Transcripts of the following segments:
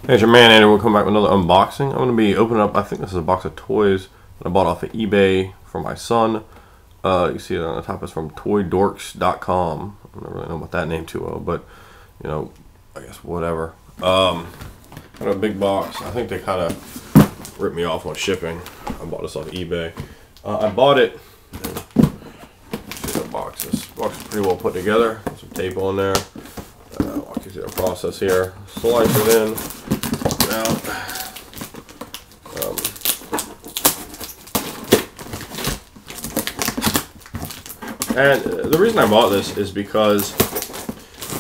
Hey, it's your man Andy. We'll come back with another unboxing. I'm going to be opening up, I think this is a box of toys that I bought off of eBay for my son. You see it on the top. It's from toydorks.com. I don't really know about that name too well, but, you know, I guess whatever. Kind of a big box. I think they kind of ripped me off on shipping. I bought this off eBay. I bought it. See the box. This box is pretty well put together. There's some tape on there. Walk you through the process here. Slice it in. Out. And the reason I bought this is because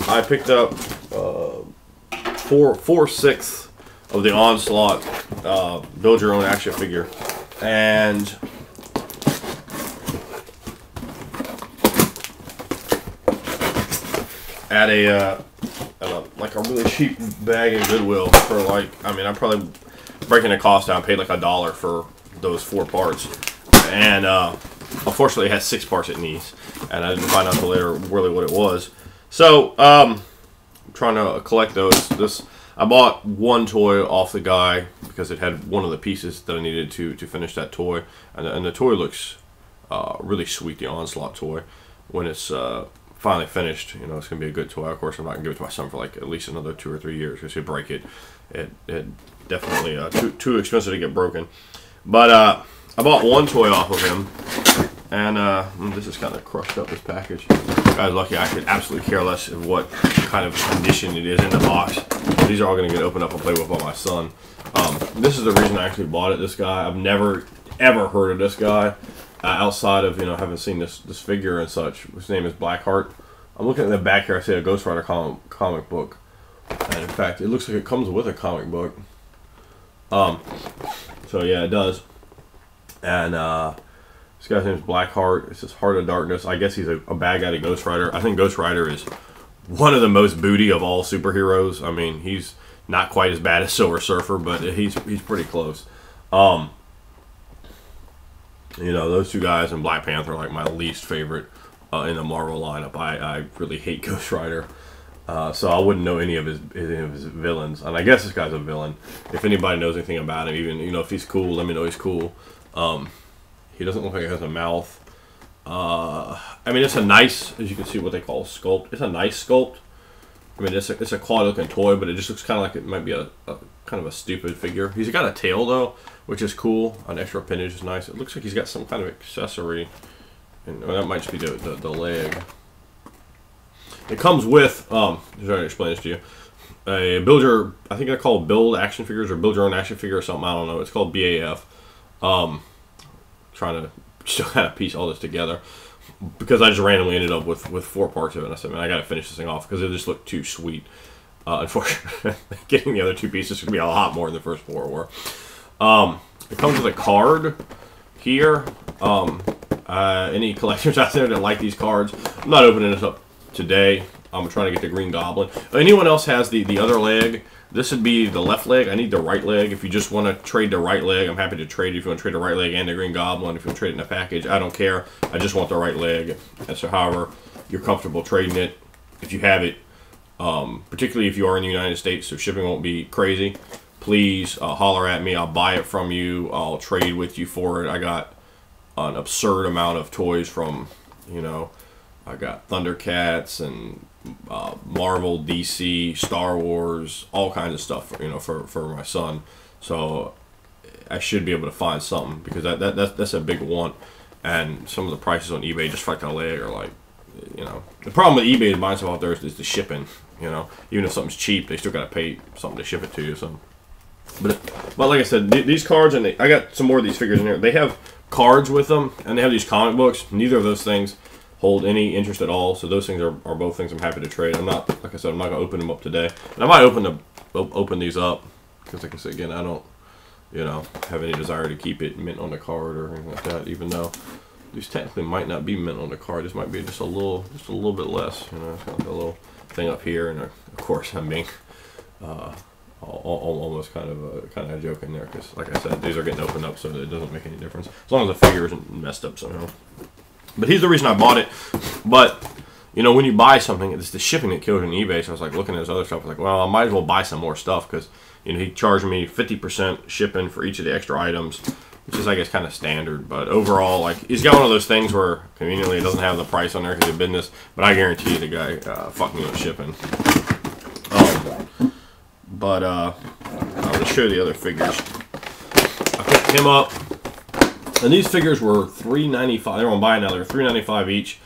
I picked up 4/6 of the Onslaught build your own action figure, and at a like a really cheap bag in Goodwill for like, I mean, I'm probably breaking the cost down, paid like $1 for those 4 parts, and unfortunately it has 6 parts it needs, and I didn't find out until later really what it was. So I'm trying to collect those. I bought one toy off the guy because it had one of the pieces that I needed to finish that toy, and the toy looks really sweet, the Onslaught toy. When it's finally finished, you know, it's gonna be a good toy. Of course, I'm not gonna give it to my son for like at least another 2 or 3 years because he'd break it. It definitely too expensive to get broken. But I bought one toy off of him, and this is kind of crushed up, this package. Guy's lucky. I could absolutely care less of what kind of condition it is in the box. These are all gonna get opened up and played with by my son. This is the reason I actually bought it. This guy, I've never ever heard of this guy. Outside of, you know, having seen this figure and such. His name is Blackheart. I'm looking at the back here. I see a Ghost Rider comic book, and in fact, it looks like it comes with a comic book. So yeah, it does. And this guy's name is Blackheart. It's just Heart of Darkness. I guess he's a bad guy to Ghost Rider. I think Ghost Rider is one of the most booty of all superheroes. I mean, he's not quite as bad as Silver Surfer, but he's pretty close. You know, those two guys and Black Panther are like my least favorite in the Marvel lineup. I really hate Ghost Rider, so I wouldn't know any of his villains. And I guess this guy's a villain. If anybody knows anything about him, even, you know, if he's cool, let me know he's cool. He doesn't look like he has a mouth. I mean, it's a nice, as you can see, what they call a sculpt. It's a nice sculpt. I mean, it's a quality looking toy, but it just looks kind of like it might be a kind of a stupid figure. He's got a tail though, which is cool. An extra appendage is nice. It looks like he's got some kind of accessory, and well, that might just be the leg. It comes with, I'm trying to explain this to you, a build your, I think they're called build action figures or build your own action figure or something. I don't know. It's called BAF. Trying to still kind of piece all this together, because I just randomly ended up with 4 parts of it. And I said, man, I got to finish this thing off because it just looked too sweet. Unfortunately, getting the other 2 pieces could be a lot more than the first 4 were. It comes with a card here. Any collectors out there that like these cards, I'm not opening this up today. I'm trying to get the Green Goblin. Anyone else has the other leg? This would be the left leg. I need the right leg. If you just want to trade the right leg, I'm happy to trade it. If you want to trade the right leg and the Green Goblin, if you want to trade it in a package, I don't care. I just want the right leg. And so however you're comfortable trading it, if you have it, particularly if you are in the United States, so shipping won't be crazy, please holler at me. I'll buy it from you. I'll trade with you for it. I got an absurd amount of toys from, you know, I got Thundercats and Marvel, DC, Star Wars, all kinds of stuff, you know, for my son. So I should be able to find something, because that's a big want. And some of the prices on eBay just for like a leg are like, you know, the problem with eBay and buying stuff out there is the shipping. You know, even if something's cheap, they still got to pay something to ship it to you. So, but like I said, these cards, and I got some more of these figures in here. They have cards with them, and they have these comic books. Neither of those things hold any interest at all. So those things are both things I'm happy to trade. I'm not, like I said, I'm not gonna open them up today. And I might open these up because, like I said again, I don't, you know, have any desire to keep it mint on the card or anything like that. Even though these technically might not be mint on the card. This might be just a little bit less. You know, it's got like a little thing up here, and of course I'm being almost kind of joking there, because like I said, these are getting opened up, so it doesn't make any difference as long as the figure isn't messed up somehow. But he's the reason I bought it. But you know, when you buy something, it's the shipping that kills on eBay. So I was like looking at his other stuff. I was like, well, I might as well buy some more stuff because, you know, he charged me 50% shipping for each of the extra items, which is, I guess, kind of standard. But overall, like, he's got one of those things where conveniently it doesn't have the price on there because of business. But I guarantee you the guy fucked me with shipping. I'll just show you the other figures. I picked him up, and these figures were $3.95. They were on buy now. They were $3.95 each.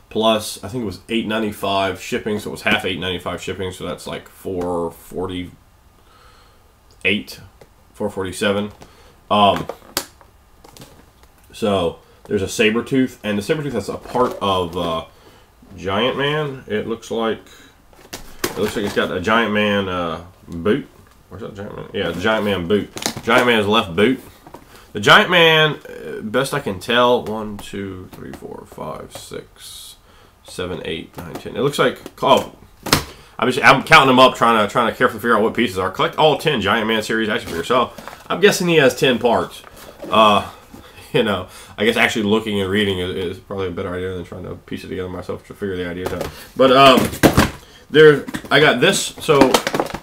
Plus, I think it was $8.95 shipping, so it was half $8.95 shipping, so that's like $4.48, $4.47. So there's a Sabretooth, and the Sabretooth that's a part of Giant Man. It looks like it's got a Giant Man boot. Where's that Giant Man? Yeah, the Giant Man boot. Giant Man's left boot. The Giant Man, best I can tell, 1, 2, 3, 4, 5, 6. 7, 8, 9, 10. It looks like, oh, I'm counting them up, trying to carefully figure out what pieces are. Collect all 10 Giant Man series action figures. So I'm guessing he has 10 parts. You know, I guess actually looking and reading is probably a better idea than trying to piece it together myself to figure the ideas out. But I got this. So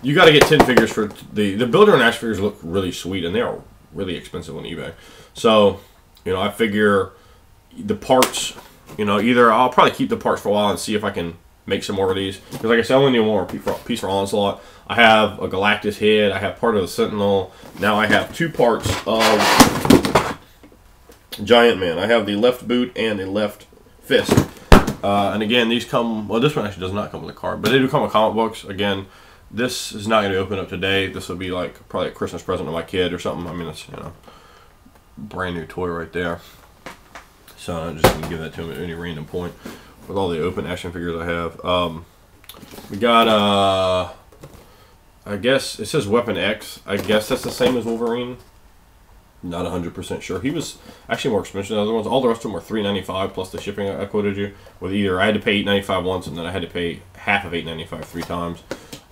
you got to get 10 figures for the Builder and action figures look really sweet, and they are really expensive on eBay. So, you know, I figure the parts. You know, either I'll probably keep the parts for a while and see if I can make some more of these. Because like I said, I only need one more piece for Onslaught. I have a Galactus head. I have part of the Sentinel. Now I have 2 parts of Giant Man. I have the left boot and the left fist. And again, these come... Well, this one actually does not come with a card. But they do come with comic books. Again, this is not going to be opened up today. This will be like probably a Christmas present to my kid or something. I mean, it's, you know, brand new toy right there. So I'm just going to give that to him at any random point with all the open action figures I have. We got, I guess, it says Weapon X. I guess that's the same as Wolverine. Not 100% sure. He was actually more expensive than the other ones. All the rest of them were $3.95 plus the shipping I quoted you. With either I had to pay $8.95 once and then I had to pay half of $8.95 3 times.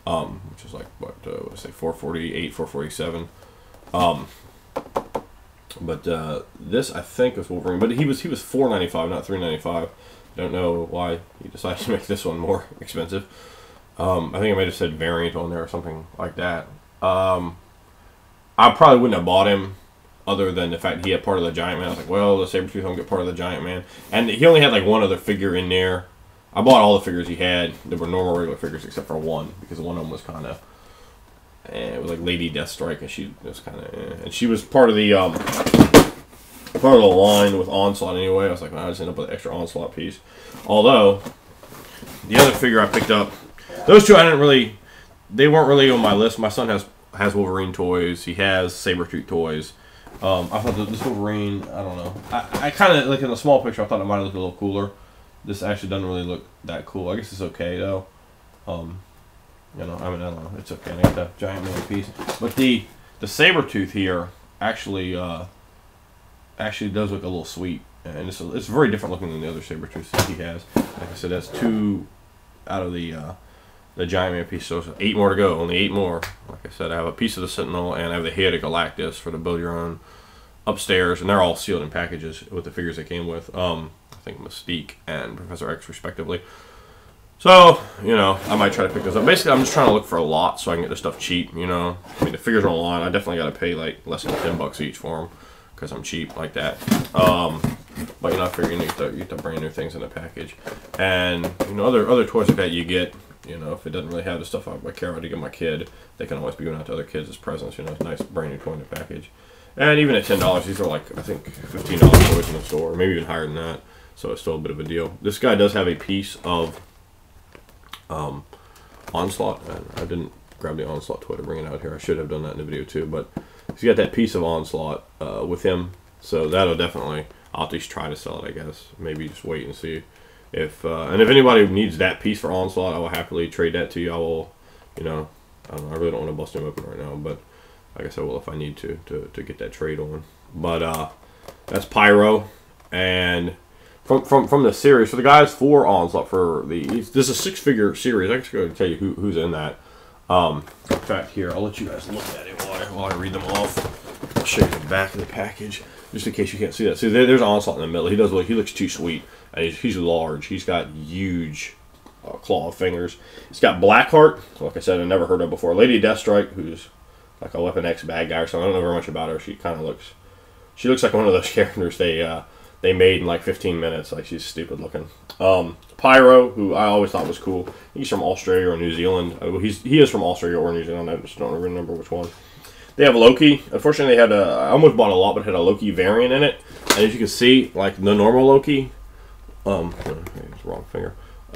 Which is like, what did I say, $4.48, $4.47. But this I think was Wolverine, but he was $4.95, not $3.95. Don't know why he decided to make this one more expensive. I think I might have said variant on there or something like that. I probably wouldn't have bought him other than the fact he had part of the Giant Man. I was like, well, the Sabretooth will get part of the Giant Man, and he only had like one other figure in there. I bought all the figures he had. They were normal regular figures except for one because one of them was kind of. It was like Lady Deathstrike, and she was kind of, and she was part of the line with Onslaught anyway. I was like, well, I just ended up with an extra Onslaught piece. Although the other figure I picked up, those two I didn't really, they weren't really on my list. My son has Wolverine toys. He has Sabretooth toys. I thought this Wolverine, I don't know. I kind of like in the small picture. I thought it might look a little cooler. This actually doesn't really look that cool. I guess it's okay though. You know, I mean, I don't know. It's okay. I got the Giant Man piece, but the Sabretooth here actually does look a little sweet, and it's very different looking than the other Sabretooths that he has. Like I said, that's 2 out of the Giant Man piece, so 8 more to go. Only 8 more. Like I said, I have a piece of the Sentinel, and I have the head of Galactus for the Build Your Own upstairs, and they're all sealed in packages with the figures they came with. I think Mystique and Professor X respectively. So, you know, I might try to pick those up. Basically, I'm just trying to look for a lot so I can get the stuff cheap, you know. I mean, the figures are online. I definitely got to pay, like, less than $10 each for them because I'm cheap like that. But, you know, I figure you get the brand new things in the package. And, you know, other toys like that you get, you know, if it doesn't really have the stuff I care about to give my kid, they can always be going out to other kids as presents, you know. It's a nice brand new toy in the package. And even at $10, these are like, I think, $15 toys in the store, maybe even higher than that. So it's still a bit of a deal. This guy does have a piece of Onslaught. I didn't grab the Onslaught toy to bring it out here. I should have done that in the video too, but he's got that piece of Onslaught with him, so that'll definitely, I'll at least try to sell it, I guess. Maybe just wait and see if and if anybody needs that piece for Onslaught, I will happily trade that to you. I will, you know, I don't know, I really don't want to bust him open right now, but I guess I will if I need to get that trade on. But that's Pyro. And from the series, for the guys for Onslaught, for this is a 6-figure series. I can go and tell you who's in that. In fact, here, I'll let you guys look at it while I read them off. I'll show you the back of the package, just in case you can't see that. See, there's Onslaught in the middle. He looks too sweet, and he's large. He's got huge Claw of Fingers. It's got Blackheart, like I said, I never heard of before. Lady Deathstrike, who's like a Weapon X bad guy or something. I don't know very much about her. She looks like one of those characters they made in like 15 minutes. Like, she's stupid looking. Pyro, who I always thought was cool. He's from Australia or New Zealand. He is from Australia or New Zealand. I just don't remember which one. They have Loki. Unfortunately, I almost bought a lot, but it had a Loki variant in it. And as you can see, like the normal Loki, it's wrong finger.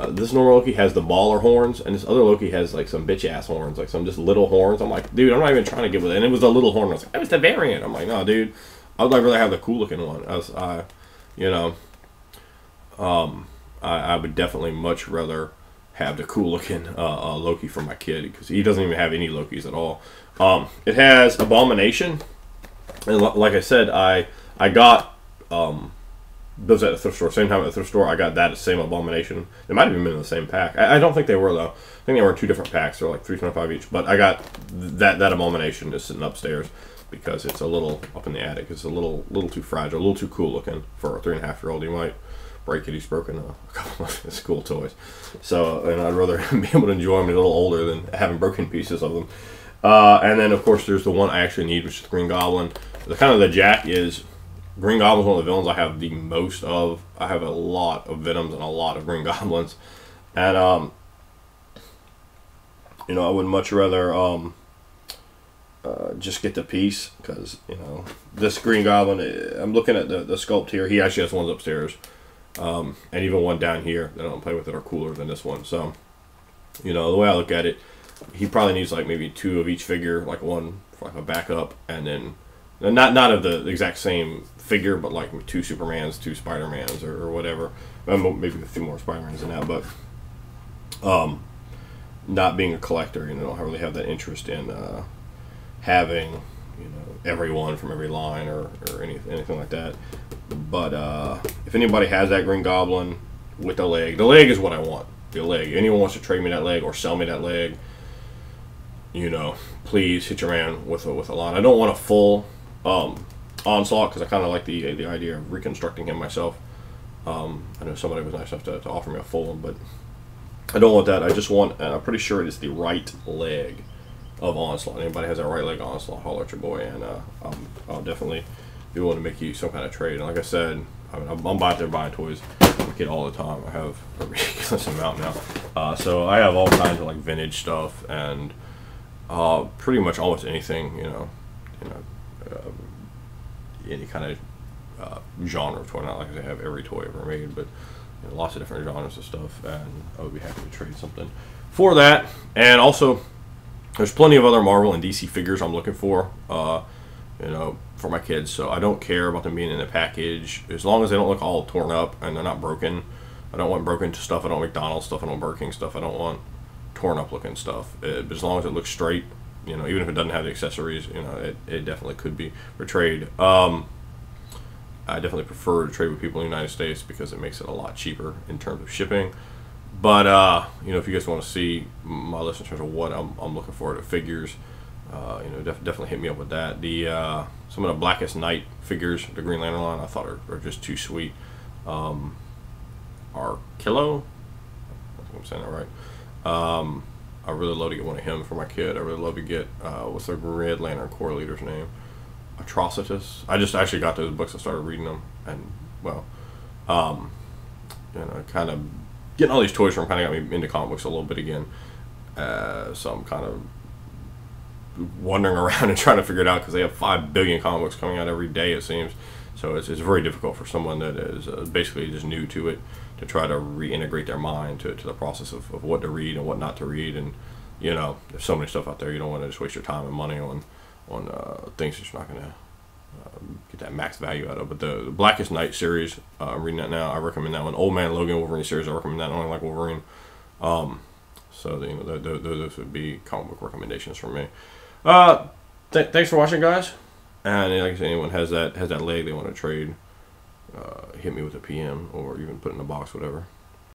This normal Loki has the baller horns, and this other Loki has like some bitch ass horns, like some just little horns. I'm like, dude, I'm not even trying to get with it. And it was a little horn. I was like, that was the variant. I'm like, no, dude, I would like rather have the cool looking one. I would definitely much rather have the cool looking Loki for my kid, because he doesn't even have any Lokis at all. It has Abomination, and like I said, I got those at the thrift store. Same time at the thrift store, I got that same Abomination. They might have even been in the same pack. I don't think they were, though. I think they were in 2 different packs. They're like $3.25 each. But I got that Abomination is sitting upstairs because it's a little up in the attic. It's a little too fragile, a little too cool looking for a 3.5-year-old. You might break it. He's broken a couple of his cool toys. So, and I'd rather be able to enjoy them a little older than having broken pieces of them. And then, of course, there's the one I actually need, which is the Green Goblin. The Jack is... Green Goblin's one of the villains I have the most of. I have a lot of Venoms and a lot of Green Goblins. And, I would much rather just get the piece, because, this Green Goblin, I'm looking at the sculpt here. He actually has ones upstairs. And even one down here that I don't play with that are cooler than this one. So, the way I look at it, he probably needs like maybe 2 of each figure, like one for like a backup, and then not of the exact same figure, but like 2 Supermans, 2 Spider-Mans, or whatever. Maybe a few more Spider-Mans than that, but not being a collector, I don't really have that interest in having everyone from every line or anything like that. But if anybody has that Green Goblin with the leg is what I want. The leg. Anyone wants to trade me that leg or sell me that leg, please hit your man with a line. I don't want a full Onslaught, because I kind of like the idea of reconstructing him myself. I know somebody was nice enough to offer me a full one, but I don't want that. I just want, I'm pretty sure it is the right leg of Onslaught. Anybody has that right leg Onslaught, holler at your boy, and I'll definitely be willing to make you some kind of trade. And like I said, I'm out there buying toys for my kid all the time. I have a ridiculous amount now. So I have all kinds of like vintage stuff, and pretty much almost anything, any kind of genre of toy. Not like I have every toy ever made, but lots of different genres of stuff, and I would be happy to trade something for that. And also, there's plenty of other Marvel and DC figures I'm looking for, for my kids. So I don't care about them being in the package, as long as they don't look all torn up and they're not broken. I don't want broken stuff. I don't want McDonald's stuff. I don't want Burger King stuff. I don't want torn up looking stuff. But as long as it looks straight, even if it doesn't have the accessories, it definitely could be for trade. I definitely prefer to trade with people in the United States because it makes it a lot cheaper in terms of shipping. But if you guys want to see my list in terms of what I'm looking for to figures, definitely hit me up with that. Some of the Blackest Night figures, the Green Lantern line, I thought are just too sweet. Arkillo, I think I'm saying that right. I really love to get one of him for my kid. I really love to get what's the Red Lantern Corps leader's name? Atrocitus. I just actually got those books and started reading them, and kind of getting all these toys from kind of got me into comic books a little bit again. So I'm kind of wandering around and trying to figure it out, because they have 5 billion comic books coming out every day, it seems. So it's very difficult for someone that is basically just new to it to try to reintegrate their mind to the process of what to read and what not to read. And there's so many stuff out there, you don't want to just waste your time and money on things that you're not going to get that max value out of. But the Blackest Night series, I'm reading that now. I recommend that one. Old Man Logan Wolverine series, I recommend that. I only like Wolverine. So those would be comic book recommendations from me. Thanks for watching, guys. And like I said, anyone has that leg they want to trade, hit me with a PM or even put it in a box, whatever.